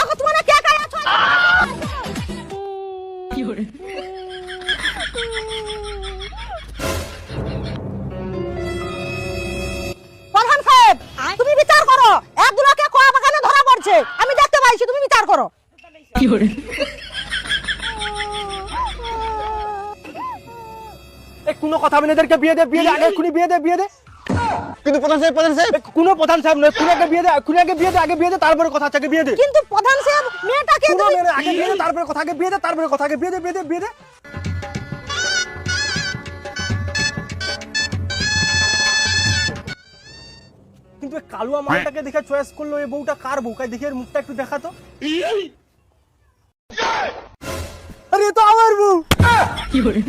আগো তোমার কে কে আছো কি করে প্রধান সাহেব তুমি বিচার করো একজনকে কোয়া বাগানে ধরা পড়ছে আমি দেখতে পাইছি তুমি বিচার করো কি করে কোনো কথা হবে না, এদেরকে বিয়ে দে আগে এক্ষুনি বিয়ে দে। কিন্তু প্রধান সাহেব কোনো প্রধান সাহেব নয়, খুনিকে বিয়ে দে তারপরে কথা আছে, আগে বিয়ে দে। কিন্তু প্রধান সাহেব মেয়েটাকে কোনো মেয়ে নয়, আগে বিয়ে দে তারপরে কথা, আগে বিয়ে দে তারপরে কথা, আগে বিয়ে দে। কিন্তু এই কালুয়া মালটাকে দেখে চয়েস করলো, এই বউটা কার বউ? কাই দেখি এর মুখটা একটু দেখা তো। আরে এ তো আমার বউ। কি করে